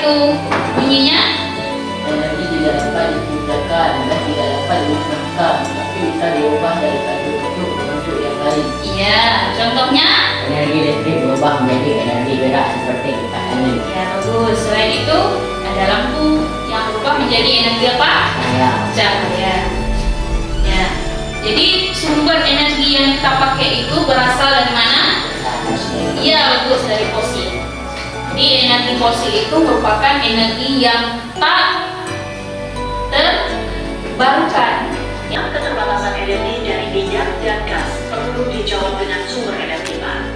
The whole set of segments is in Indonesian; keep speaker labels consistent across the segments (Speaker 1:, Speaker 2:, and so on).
Speaker 1: itu bunyinya?
Speaker 2: Energi tidak dapat diciptakan dan tidak dapat dimusnahkan, tapi bisa diubah dari satu bentuk ke bentuk yang lain.
Speaker 1: Iya, contohnya?
Speaker 2: Energi listrik berubah menjadi energi berat seperti kipas angin.
Speaker 1: Ya, bagus. Selain itu, ada lampu yang berubah menjadi energi apa? Cahaya. Ya. Jadi sumber energi yang kita pakai itu berasal dari mana? Iya, bagus, dari fosil. Jadi energi fosil itu merupakan energi yang tak terbarukan.
Speaker 3: Yang keterbatasan energi dari minyak dan gas perlu dijawab dengan sumber energi baru.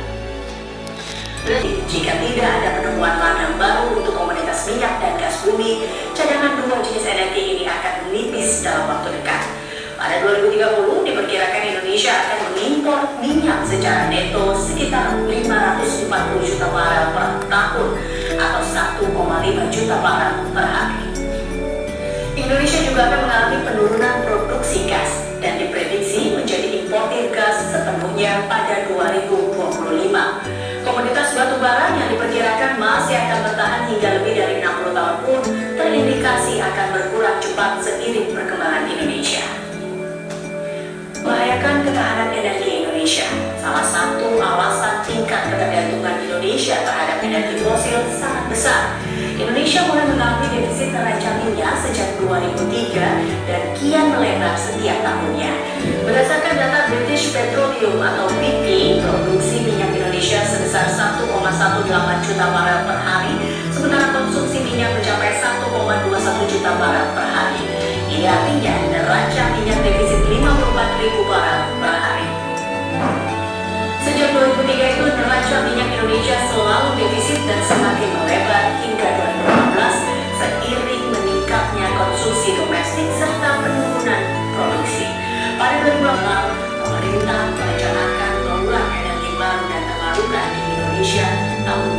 Speaker 3: Jika tidak ada penemuan ladang baru untuk komoditas minyak dan gas bumi, cadangan dua jenis energi ini akan menipis dalam waktu dekat. Pada 2030 diperkirakan Indonesia akan mengimpor minyak secara neto sekitar 540 juta barel per tahun atau 1,5 juta barel per hari. Indonesia juga akan mengalami penurunan produksi gas dan diprediksi menjadi importir gas sepenuhnya pada 2025. Komoditas batu bara yang diperkirakan masih akan bertahan hingga lebih dari 60 tahun pun terindikasi akan berkurang cepat seiring perkembangan Indonesia. Membahayakan ketahanan energi Indonesia. Salah satu alasan tingkat ketergantungan Indonesia terhadap energi fosil sangat besar. Indonesia mulai mengalami defisit neraca minyak sejak 2003 dan kian melebar setiap tahunnya. Berdasarkan data British Petroleum atau BP, produksi minyak Indonesia sebesar 1,18 juta barel per hari, sementara konsumsi minyak mencapai 1,21 juta barel per hari. Ini artinya neraca minyak defisit 54.000 barel per hari. Sejak 2003 itu neraca minyak Indonesia selalu defisit dan semakin melebar hingga 2015 seiring meningkatnya konsumsi domestik serta penurunan produksi. Pada 2016, pemerintah merencanakan pengembangan energi baru dan terbarukan di Indonesia tahun.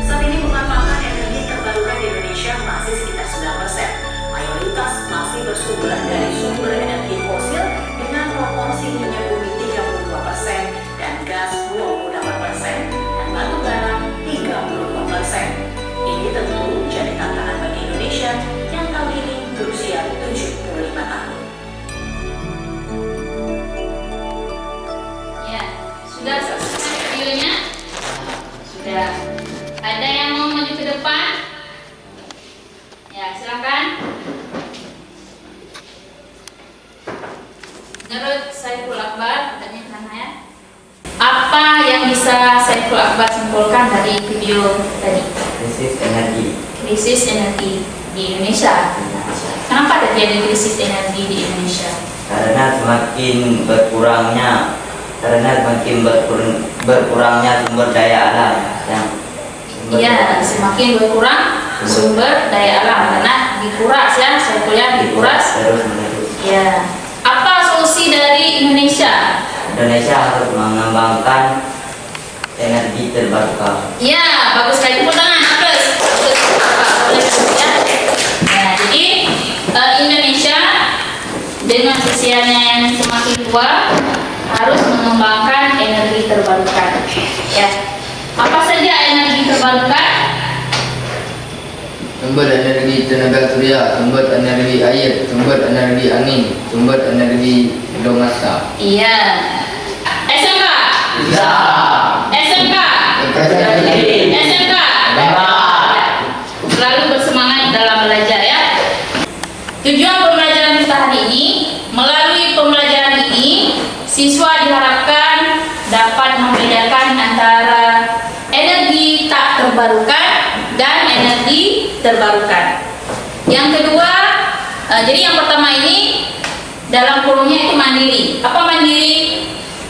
Speaker 3: Saat ini pemanfaatan energi terbarukan di Indonesia masih sekitar 9%. Mayoritas masih bersumber dari sumber energi fosil dengan proporsi minyak bumi 32% dan gas 28% dan batu bara 32%. Ini tentu jadi tantangan bagi Indonesia yang tahun ini berusia 75 tahun.
Speaker 1: Ya, sudah selesai videonya? Sudah. Ada yang mau maju ke depan? Ya, silakan. Menurut Saiful Akbar, katanya sana ya. Apa yang bisa Saiful Akbar simpulkan dari video tadi?
Speaker 2: Krisis energi.
Speaker 1: Krisis energi di Indonesia. Kenapa terjadi krisis energi di Indonesia?
Speaker 4: Karena semakin berkurangnya sumber daya alam yang
Speaker 1: Iya, semakin berkurang sumber daya alam karena dikuras ya, sebetulnya dikuras.
Speaker 4: terus menerus.
Speaker 1: Ya. Apa solusi dari Indonesia?
Speaker 4: Indonesia harus mengembangkan energi terbarukan.
Speaker 1: Ya, bagus sekali. Tepuk tangan, terus. Ya. Nah, jadi Indonesia dengan usianya yang semakin tua harus mengembangkan energi terbarukan. Ya. Apa saja energi terbarukan?
Speaker 5: Sumber energi tenaga surya, sumber energi air, sumber energi angin, sumber energi biomasa.
Speaker 1: Iya. SMK.
Speaker 5: Bisa.
Speaker 1: SMK. SMK. Selalu bersemangat dalam belajar ya. Tujuan pembelajaran kita hari ini, melalui pembelajaran ini, siswa diharapkan dapat membedakan antara energi tak terbarukan dan energi terbarukan. Yang kedua, jadi yang pertama ini dalam kurungnya itu mandiri. Apa mandiri?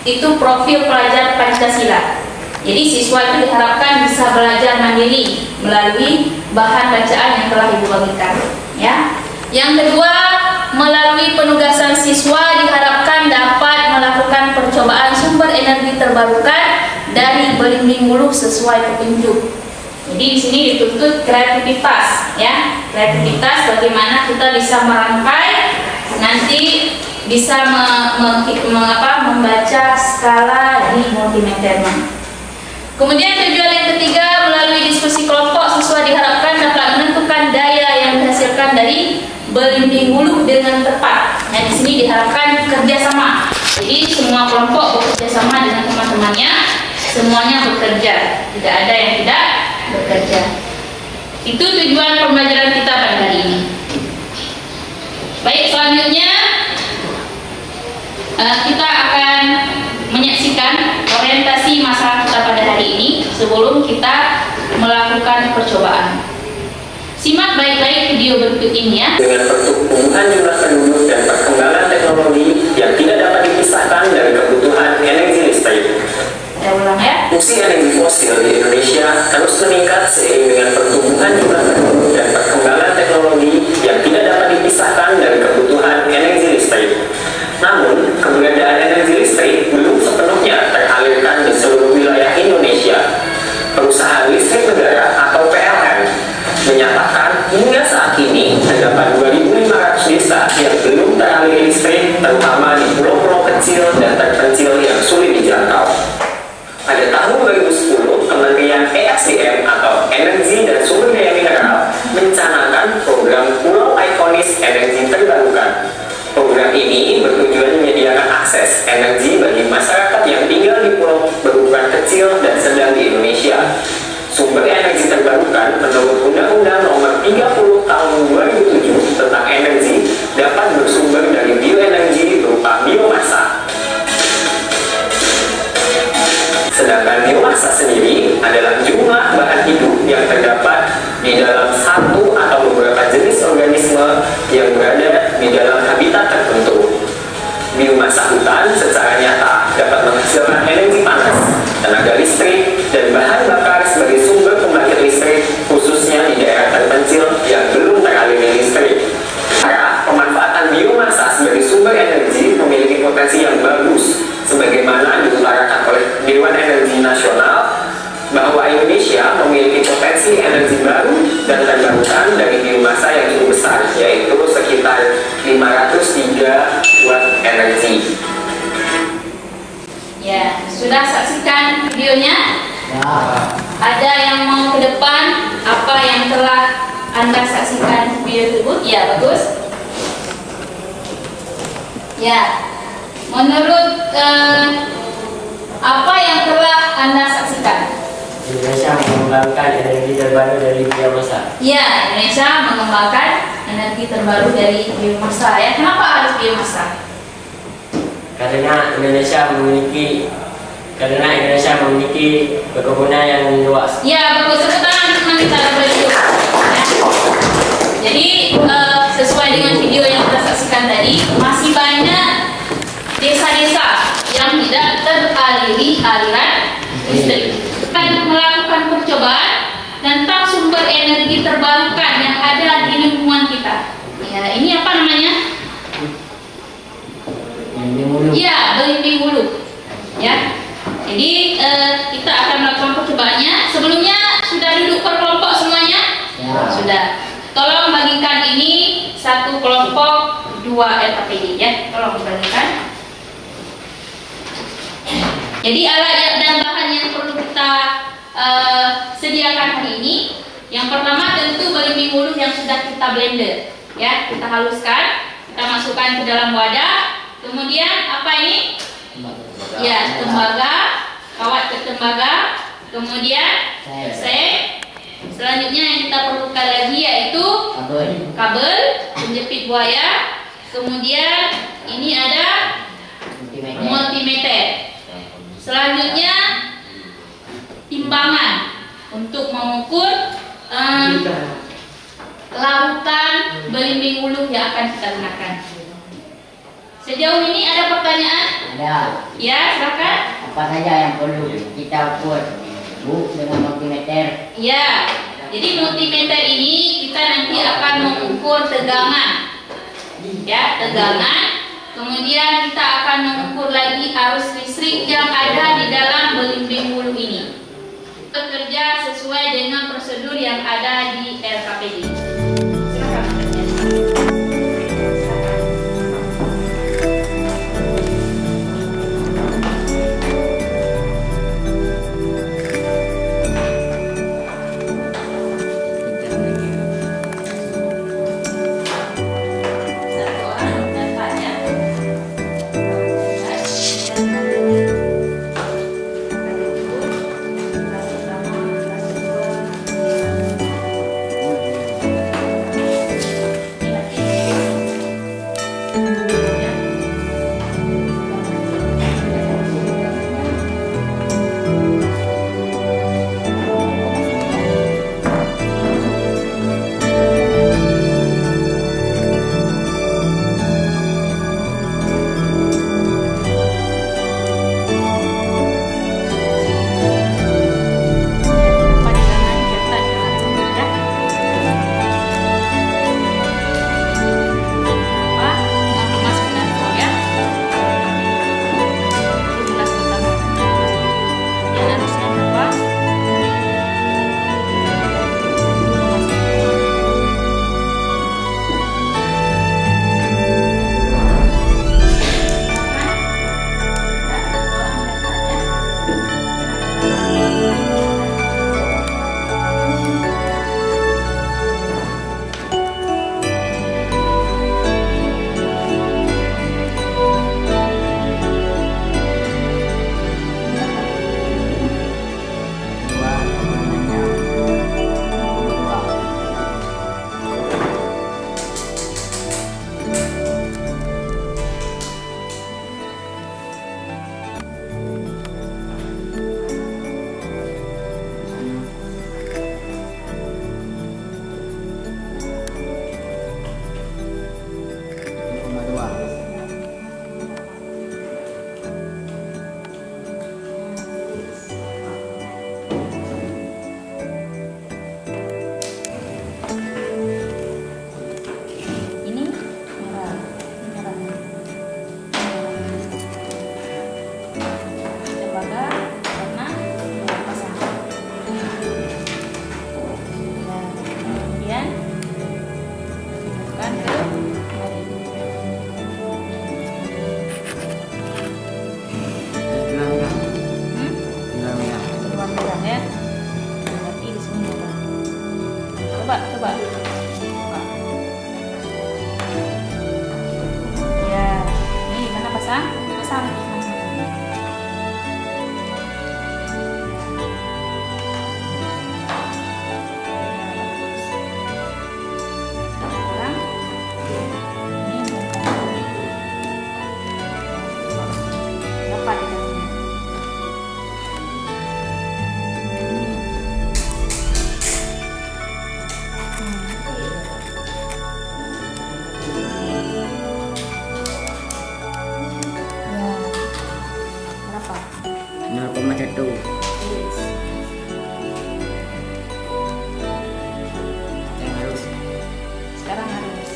Speaker 1: Itu profil pelajar Pancasila. Jadi siswa itu diharapkan bisa belajar mandiri melalui bahan bacaan yang telah Ibu bagikan. Ya. Yang kedua, melalui penugasan siswa diharapkan dapat melakukan percobaan sumber energi terbarukan dari belimbing hulu sesuai petunjuk. Jadi di sini dituntut kreativitas, ya, kreativitas bagaimana kita bisa merangkai, nanti bisa membaca skala di multimeternya. Kemudian tujuan yang ketiga, melalui diskusi kelompok siswa diharapkan dapat menentukan belimbing hulu dengan tepat. Nah, di sini diharapkan kerjasama. Jadi semua kelompok bekerja sama dengan teman-temannya, semuanya bekerja, tidak ada yang tidak bekerja. Itu tujuan pembelajaran kita pada hari ini. Baik, selanjutnya kita akan menyaksikan orientasi masalah kita pada hari ini sebelum kita melakukan percobaan. Simak baik-baik video berikut ini ya.
Speaker 6: Dengan pertumbuhan jumlah penduduk dan perkembangan teknologi yang tidak dapat dipisahkan dari kebutuhan energi listrik.
Speaker 1: Saya ulang ya.
Speaker 6: Fungsi energi fosil di Indonesia terus meningkat seiring dengan pertumbuhan jumlah penduduk dan perkembangan teknologi yang tidak dapat dipisahkan dari kebutuhan energi listrik. Namun, keberadaan energi listrik belum sepenuhnya teralirkan di seluruh wilayah Indonesia. Perusahaan Listrik Negara atau PLN menyatakan hingga saat ini terdapat 2.500 desa yang belum teraliri listrik, terutama di pulau-pulau kecil dan terpencil yang sulit dijangkau. Pada tahun 2010, Kementerian ESDM atau Energi dan Sumber Daya Mineral mencanangkan program Pulau Ikonis Energi Terbarukan. Program ini bertujuan menyediakan akses energi bagi masyarakat yang tinggal di pulau berukuran kecil dan sedang di Indonesia. Sumber energi terbarukan menurut Undang-Undang Nomor 30 Tahun 2007 tentang energi dapat bersumber dari bioenergi berupa biomasa. Sedangkan biomasa sendiri adalah jumlah bahan hidup yang terdapat di dalam satu atau beberapa jenis organisme yang berada di dalam habitat tertentu. Biomasa hutan secara nyata dapat menghasilkan energi panas, tenaga listrik, dan bahan bakar sebagai sumber pembangkit listrik, khususnya di daerah terpencil yang belum teraliri listrik. Karena pemanfaatan biomasa sebagai sumber energi memiliki potensi yang bagus, sebagaimana diutarakan oleh Dewan Energi Nasional, bahwa Indonesia memiliki potensi energi baru dan terbarukan dari biomasa yang cukup besar, yaitu sekitar 503 watt energi.
Speaker 1: Ya, sudah saksikan videonya?
Speaker 2: Ya.
Speaker 1: Ada yang mau ke depan apa yang telah Anda saksikan video tersebut? Ya, bagus. Ya, menurut apa yang telah Anda saksikan?
Speaker 7: Indonesia mengembangkan energi terbaru dari biomasa.
Speaker 1: Ya, Indonesia mengembangkan energi terbaru dari biomasa. Ya, kenapa harus biomasa?
Speaker 7: Karena Indonesia memiliki perkebunan yang luas.
Speaker 1: Ya, bagus. Tepuk tangan teman kita berdua. Ya. Jadi sesuai dengan video yang kita saksikan tadi, masih banyak desa-desa yang tidak teraliri aliran listrik. Akan melakukan percobaan tentang sumber energi terbarukan yang ada di lingkungan kita. Ya, ini apa namanya? Ya, belimbing hulu. Ya. Jadi kita akan melakukan percobaannya. Sebelumnya sudah duduk per kelompok semuanya?
Speaker 2: Ya.
Speaker 1: Sudah. Tolong bagikan ini satu kelompok 2 LKPD ya. Tolong bagikan. Jadi alat dan bahan yang perlu kita sediakan hari ini, yang pertama tentu belimbing hulu yang sudah kita blender, ya, kita haluskan, kita masukkan ke dalam wadah. Kemudian apa ini? Ya, tembaga, kawat ketembaga, kemudian seng. Selanjutnya yang kita perlukan lagi yaitu kabel penjepit buaya. Kemudian ini ada multimeter. Selanjutnya timbangan untuk mengukur lautan belimbing hulu yang akan kita gunakan. Sejauh ini ada pertanyaan?
Speaker 2: Ada.
Speaker 1: Ya, silakan.
Speaker 2: Apa saja yang perlu kita ukur, Bu, dengan multimeter?
Speaker 1: Ya, jadi multimeter ini kita nanti akan mengukur tegangan. Ya, tegangan. Kemudian kita akan mengukur lagi arus listrik yang ada di dalam belimbing hulu ini. Bekerja sesuai dengan prosedur yang ada di LKPD. Silakan. Arahkan ke kiri. Keluar merah ya. Berarti di sini merah. Coba. Coba. Ya, ini mana pasang? Pasang. Sekarang ini dapat di sini. Berapa?
Speaker 2: 0,1. Yang harus.
Speaker 1: Sekarang harus.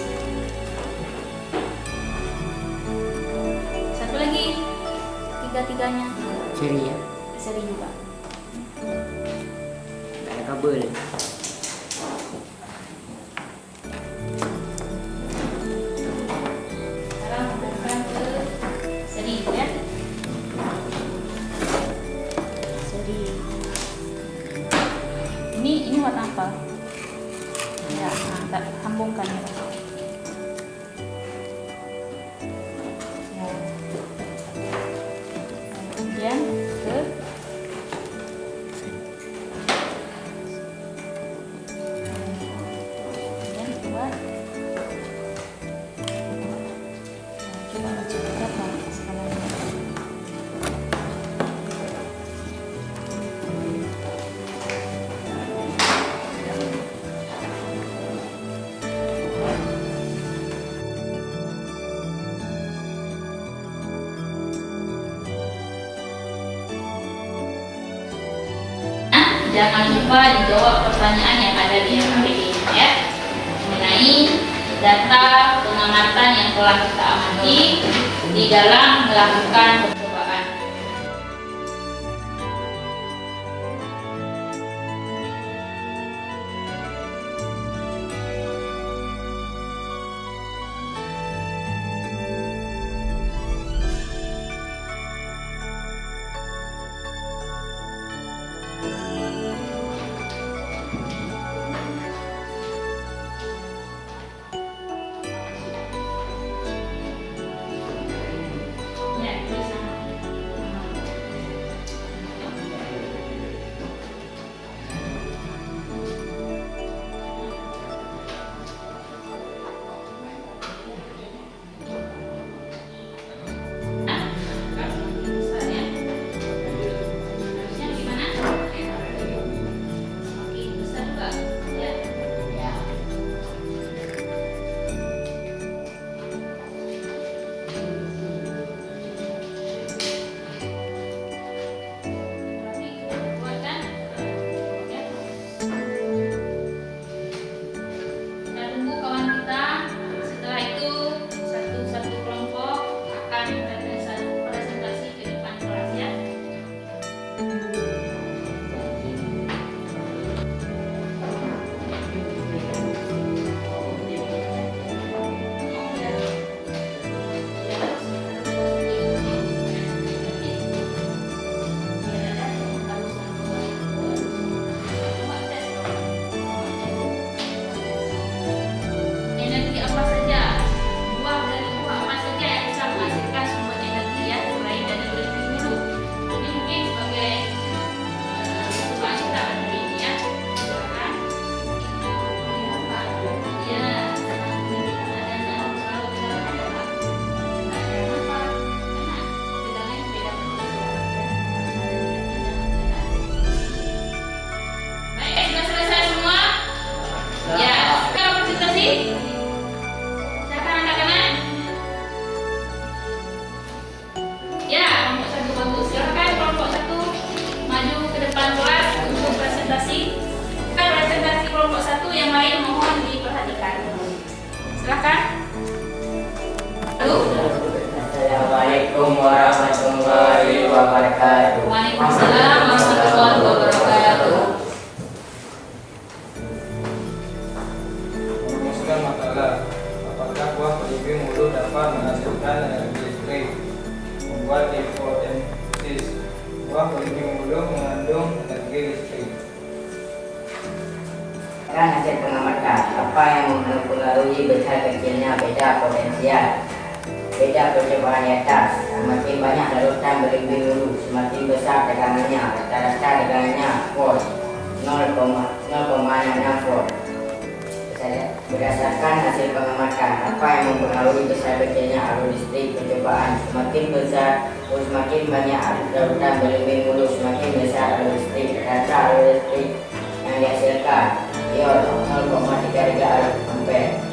Speaker 1: Satu lagi. Tiga-tiganya.
Speaker 2: Seri ya.
Speaker 1: Seri juga.
Speaker 2: Nggak ada kabel.
Speaker 1: Sekarang hubungkan ke seri ya. Seri. Ini warna apa? Ya, nah, sambungkan ya. Ya. Kemudian ke kemudian buat coba baca berapa skalanya. Jangan lupa dijawab pertanyaan yang ada di hari ini ya, mengenai data pengamatan yang telah kita amati di dalam melakukan percobaan. Ya, di sana. Besar ya. Harusnya gimana? Oke, besar juga. Ya. Berarti buat kan? Ya. Kita tunggu kawan kita. Setelah itu satu kelompok akan presentasi ke depan kelas ya. Energi apa saja? Buah dari buah apa saja yang bisa menghasilkan sumber energi ya, mulai dari berhenti dulu. Ini mungkin sebagai percobaan kita hari ini ya. Silakan. Ini apa? Ya, ada nama selalu silakan ya Pak. Ada apa? Enak. Pegangannya beda Baik, sudah selesai semua? Ya, sekarang presentasi. Silakan anak-anak. Ya, kelompok satu bagus. Silakan kelompok satu maju ke depan kelas untuk presentasi. Kan presentasi kelompok satu, yang lain mohon diperhatikan. Silakan. Halo.
Speaker 7: Assalamualaikum warahmatullahi wabarakatuh.
Speaker 1: Waalaikumsalam warahmatullahi wabarakatuh.
Speaker 8: Merumuskan masalah hasil pengamatan. Apa yang mempengaruhi besar kecilnya beda potensial, beda percobaan di atas. Semakin banyak larutan berlebih dulu, semakin besar tegangannya. Rata-rata tegangannya volt 0,66 volt. Berdasarkan hasil pengamatan, apa yang mempengaruhi besar kecilnya arus listrik percobaan? Semakin besar, semakin banyak larutan berlebih dulu, semakin besar arus listrik. Rata arus listrik yang dihasilkan ion 0,33 ampere.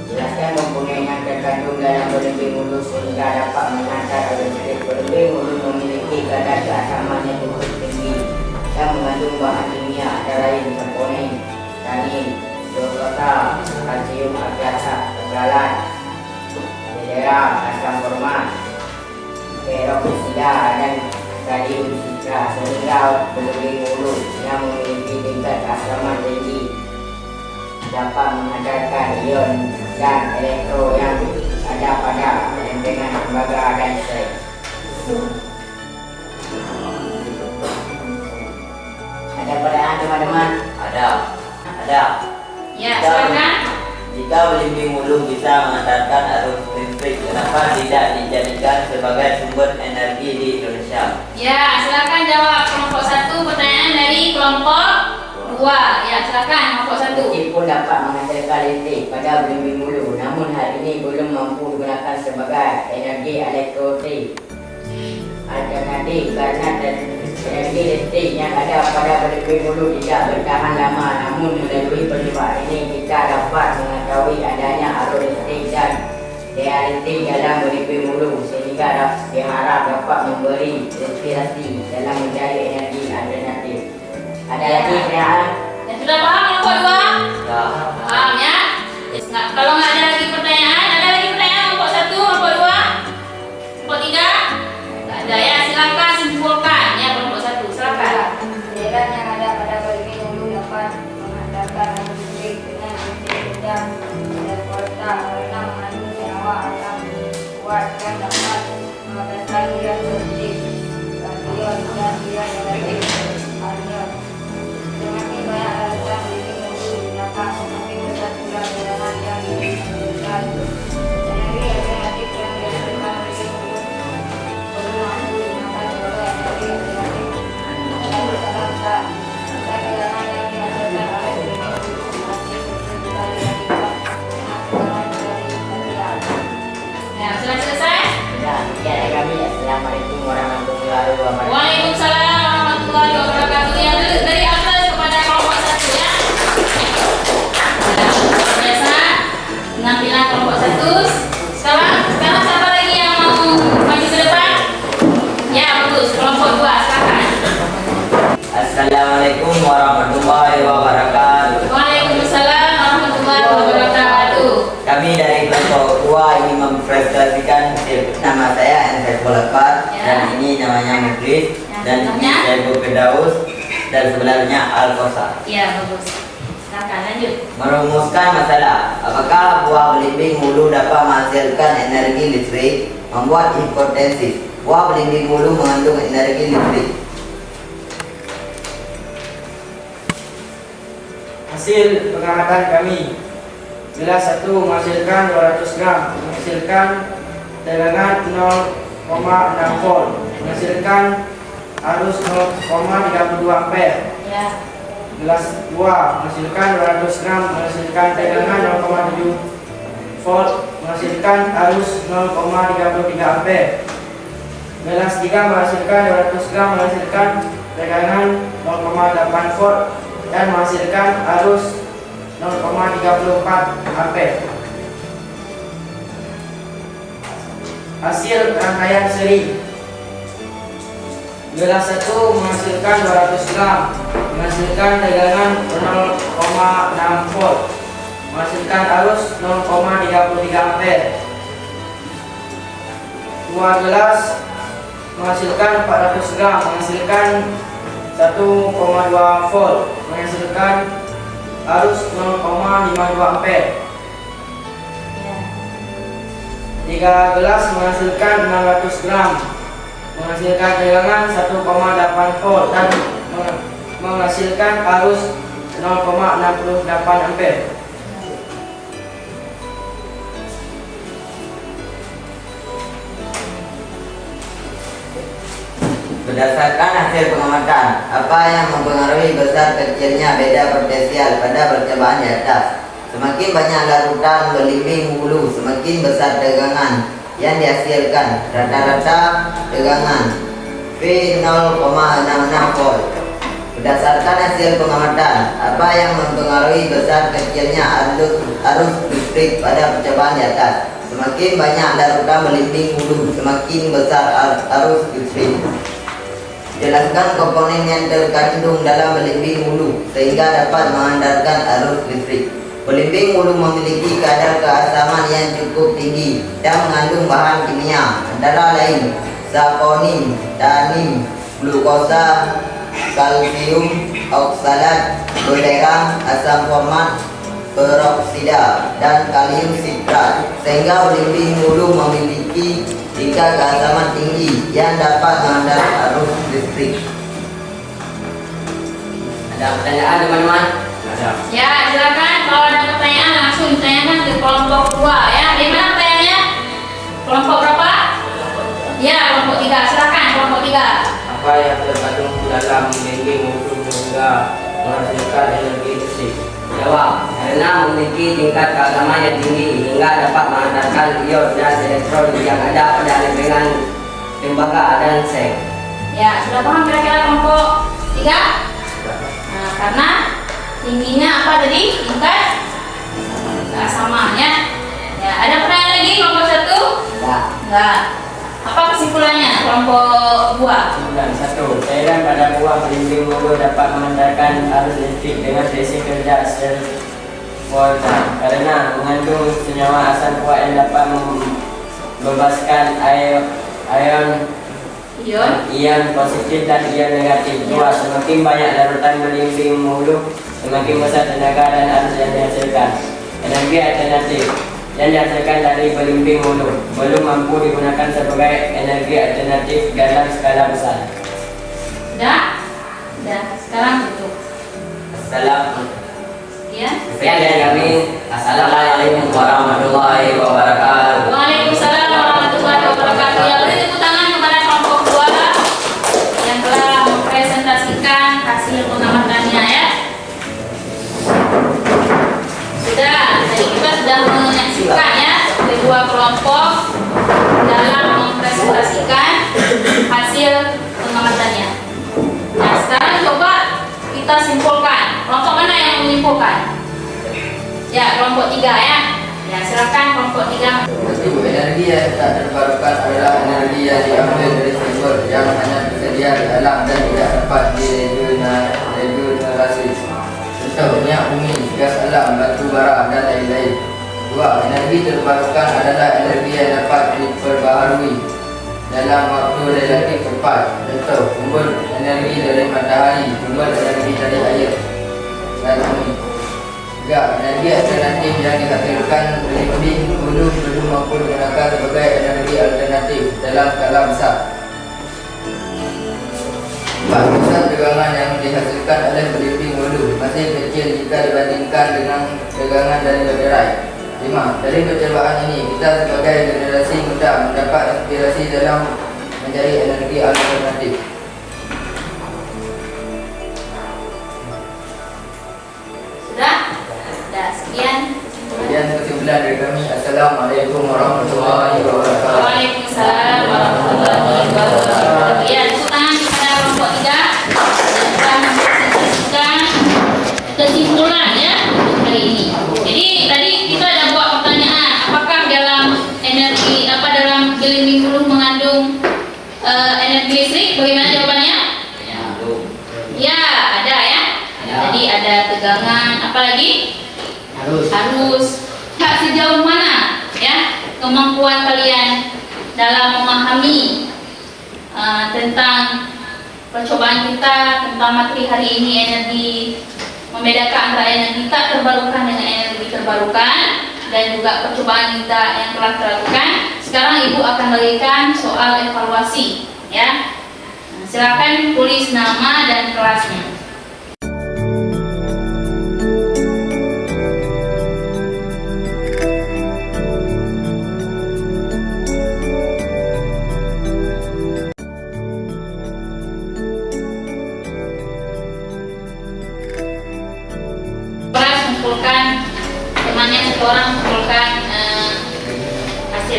Speaker 8: Jelaskan komponen yang terkandung dalam berlebih mulus sehingga dapat mengantar arus listrik. Berlebih mulus memiliki kadar keasaman yang cukup tinggi dan mengandung bahan kimia antara lain komponen tanin, sulfata, kalsium agatasa, tegalan, bendera, asam format, peroksida dan kalium citra, sehingga berlebih mulus yang memiliki tingkat keasaman tinggi dapat menghantarkan ion dan elektro yang ada pada lempengan tembaga dan sel. Ada pertanyaan teman-teman?
Speaker 4: Ada.
Speaker 1: Ya, silakan.
Speaker 4: Jika belimbing hulu bisa mengantarkan arus listrik, kenapa tidak dijadikan sebagai sumber energi di Indonesia?
Speaker 1: Ya, silakan jawab kelompok 1 pertanyaan dari kelompok 2. Ya, silakan kelompok 1.
Speaker 8: Meskipun dapat menghasilkan listrik pada belimbing hulu, namun hal ini belum mampu digunakan sebagai energi elektrik alternatif karena energi listrik yang ada pada belimbing hulu tidak bertahan lama. Namun melalui percobaan ini kita dapat mengetahui adanya arus listrik dan daya listrik dalam belimbing hulu sehingga diharap dapat memberi inspirasi dalam mencari energi alternatif. Ada lagi pertanyaan?
Speaker 1: Ya, sudah paham kelompok 2?
Speaker 4: Ya.
Speaker 1: Paham ya? Kalau nggak ada lagi pertanyaan, ada lagi pertanyaan kelompok 1, kelompok 2, kelompok 3? Nggak ada ya, silakan simpulkan ya kelompok 1, silakan.
Speaker 9: Aliran yang ada pada belimbing hulu dapat menghantarkan arus listrik dengan listrik sedang dan volta karena mengandung senyawa alam kuat yang dapat menghasilkan ion positif, ion dan ion negatif, anion. Semakin banyak larutan belimbing hulu digunakan, semakin besar pula tegangan yang dihasilkan. Energi alternatif yang dihasilkan belimbing hulu belum mampu digunakan sebagai energi alternatif. Rata-rata tegangan yang dihasilkan oleh belimbing hulu semakin besar dibandingkan dengan tegangan dari material.
Speaker 1: Ya, sudah selesai?
Speaker 8: Ya, sekian dari kami. Assalamualaikum warahmatullahi wabarakatuh.
Speaker 1: Waalaikumsalam warahmatullahi wabarakatuh. Ya, dari atas kepada kelompok 1 ya. Sudah biasa penampilan kelompok 1. Sekarang siapa lagi yang mau maju ke depan? Ya, bagus. Kelompok 2, silakan.
Speaker 4: Assalamualaikum warahmatullahi wabarakatuh.
Speaker 1: Waalaikumsalam warahmatullahi wabarakatuh.
Speaker 4: Kami dari kelompok 2 ingin mempresentasikan nama saya Enfer Polakar
Speaker 1: Ya.
Speaker 4: dan ini namanya Muklis
Speaker 1: Ya,
Speaker 4: dan ini
Speaker 1: namanya?
Speaker 4: Syaibu Firdaus dan sebelahnya Al-Kosa.
Speaker 1: Ya, bagus. Silakan lanjut.
Speaker 4: Merumuskan masalah, apakah buah belimbing hulu dapat menghasilkan energi listrik? Membuat hipotesis, buah belimbing hulu mengandung energi listrik.
Speaker 7: Hasil pengamatan kami, gelas 1 menghasilkan 200 gram, menghasilkan tegangan 0,6 volt, menghasilkan arus 0,32 ampere.
Speaker 1: Ya.
Speaker 7: Gelas 2 menghasilkan 200 gram, menghasilkan tegangan 0,7 volt, menghasilkan arus 0,33 ampere. Gelas 3 menghasilkan 200 gram, menghasilkan tegangan 0,8 volt dan menghasilkan arus 0,34 ampere. Hasil rangkaian seri, gelas 1 menghasilkan 200 gram, menghasilkan tegangan 0,6 volt, menghasilkan arus 0,33 ampere. 2 gelas menghasilkan 400 gram, menghasilkan 1,2 volt, menghasilkan arus 0,52 ampere. 3 gelas menghasilkan 600 gram, menghasilkan tegangan 1,8 volt dan menghasilkan arus 0,68 ampere.
Speaker 4: Berdasarkan hasil pengamatan, apa yang mempengaruhi besar kecilnya beda potensial pada percobaan di atas? Semakin banyak larutan belimbing hulu, semakin besar tegangan yang dihasilkan. Rata-rata tegangan V 0,66 volt. Berdasarkan hasil pengamatan, apa yang mempengaruhi besar kecilnya arus listrik pada percobaan di atas? Semakin banyak larutan belimbing hulu, semakin besar arus listrik. Jelaskan komponen yang terkandung dalam belimbing hulu sehingga dapat mengandalkan arus listrik. Belimbing hulu memiliki kadar keasaman yang cukup tinggi dan mengandung bahan kimia antara lain saponin, tanin, glukosa, kalsium, oksalat, belerang, asam format, peroksida, dan kalium sitrat, sehingga belimbing hulu memiliki tingkat keasaman tinggi yang dapat mengandalkan arus listrik.
Speaker 8: Ada pertanyaan teman-teman?
Speaker 1: Ya, silakan kalau ada pertanyaan langsung ditanyakan ke kelompok 2 ya. Di mana pertanyaannya? Kelompok berapa? Ya, kelompok 3. Silakan kelompok 3.
Speaker 7: Apa yang terkandung dalam belimbing hulu sehingga menghasilkan energi listrik?
Speaker 8: Jawab, karena memiliki tingkat keasaman yang tinggi hingga dapat menghantarkan ion dan elektron yang ada pada lempengan tembaga dan seng.
Speaker 1: Ya, sudah paham kira-kira kelompok 3? Nah, karena tingginya apa tadi? Tingkat keasamannya. Ya, ada pertanyaan lagi kelompok 1? Enggak. Apa kesimpulannya kelompok 2?
Speaker 7: Kesimpulan 1. Cairan pada buah belimbing hulu dapat menghantarkan arus listrik dengan presi kerja sel volta karena mengandung senyawa asam kuat yang dapat membebaskan ion positif dan ion negatif. 2. Semakin banyak larutan belimbing hulu, semakin besar tenaga dan arus yang dihasilkan. Energi alternatif yang dihasilkan dari belimbing hulu belum mampu digunakan sebagai energi alternatif dalam skala besar.
Speaker 1: Sudah? Sudah. Sekarang tutup. Ya.
Speaker 8: Sekian dari kami. Assalamualaikum warahmatullahi wabarakatuh.
Speaker 1: Waalaikumsalam warahmatullahi wabarakatuh. Ya, beri tepuk tangan kepada kelompok 2 yang telah mempresentasikan hasil pengamatannya ya. Sudah, jadi kita sudah menyaksikan ya kedua kelompok dalam mempresentasikan hasil pengamatannya. Nah, sekarang coba kita simpulkan. Kelompok mana yang menyimpulkan? Ya, kelompok 3 ya. Ya, silakan kelompok 3.
Speaker 5: Energi yang tak terbarukan adalah energi yang diambil dari sumber yang hanya tersedia di alam dan tidak dapat diregenerasi. Contoh, minyak bumi, gas alam, batu bara, dan lain-lain. 2. Energi terbarukan adalah energi yang dapat diperbaharui dalam waktu relatif cepat. Contoh, sumber energi dari matahari, sumber energi dari air dan angin. 3. Energi alternatif yang dihasilkan belimbing hulu belum mampu digunakan sebagai energi alternatif dalam skala besar. 4. Pusat tegangan yang dihasilkan oleh belimbing hulu masih kecil jika dibandingkan dengan tegangan dari baterai. 5. Dari percobaan ini, kita sebagai generasi muda mendapat inspirasi dalam mencari energi alternatif.
Speaker 1: Sudah? Sudah, sekian.
Speaker 5: Sekian kesimpulan dari kami. Assalamualaikum warahmatullahi wabarakatuh.
Speaker 1: Waalaikumsalam warahmatullahi wabarakatuh. Ya, tepuk tangan kepada kelompok 3 yang telah mempresentasikan kesimpulan ya untuk hari ini. Jadi tadi kita ada buat pertanyaan, apakah dalam belimbing hulu mengandung energi listrik? Bagaimana jawabannya? Ya, ada ya. Jadi ada tegangan, apalagi? Arus. Nah, sejauh mana ya kemampuan kalian dalam memahami tentang percobaan kita tentang materi hari ini, energi, membedakan antara energi tak terbarukan dengan energi terbarukan, dan juga percobaan kita yang telah dilakukan. Sekarang Ibu akan berikan soal evaluasi ya. Silakan tulis nama dan kelasnya.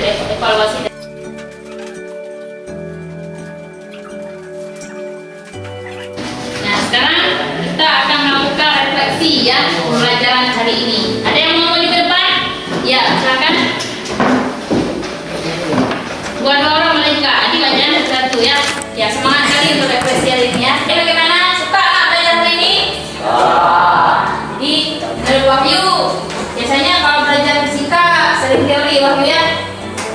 Speaker 1: evaluasi. Nah, sekarang kita akan melakukan refleksi ya pembelajaran hari ini. Ada yang mau maju ke depan? Ya, silakan. Buat orang Malaysia, ini bacaan satu ya. Ya, semangat kali untuk refleksi hari ini ya. Bagaimana? Suka nggak belajar hari ini? Jadi, menurut Wahyu, biasanya kalau belajar fisika sering teori Wahyu ya.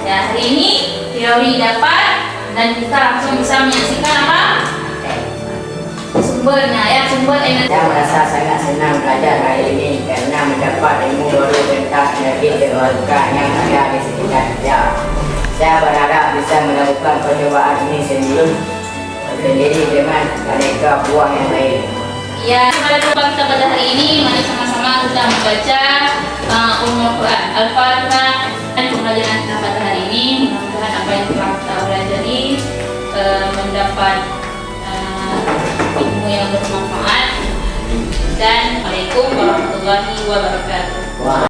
Speaker 1: Ya, hari ini teori dapat dan kita langsung bisa menyaksikan apa? Sumbernya ya, sumber energi.
Speaker 8: Saya merasa sangat senang belajar hari ini karena mendapat ilmu baru tentang energi terbarukan yang ada di sekitar saya. Saya berharap bisa melakukan percobaan ini sendiri dengan aneka buah yang lain.
Speaker 1: Ya, pada tempat kita pada hari ini, mari sama-sama kita membaca Ummul Quran Al-Fatihah dan pembelajaran kita pada hari ini. Mudah-mudahan apa yang telah kita pelajari mendapat ilmu yang bermanfaat. Dan Assalamualaikum warahmatullahi wabarakatuh.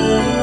Speaker 3: Thank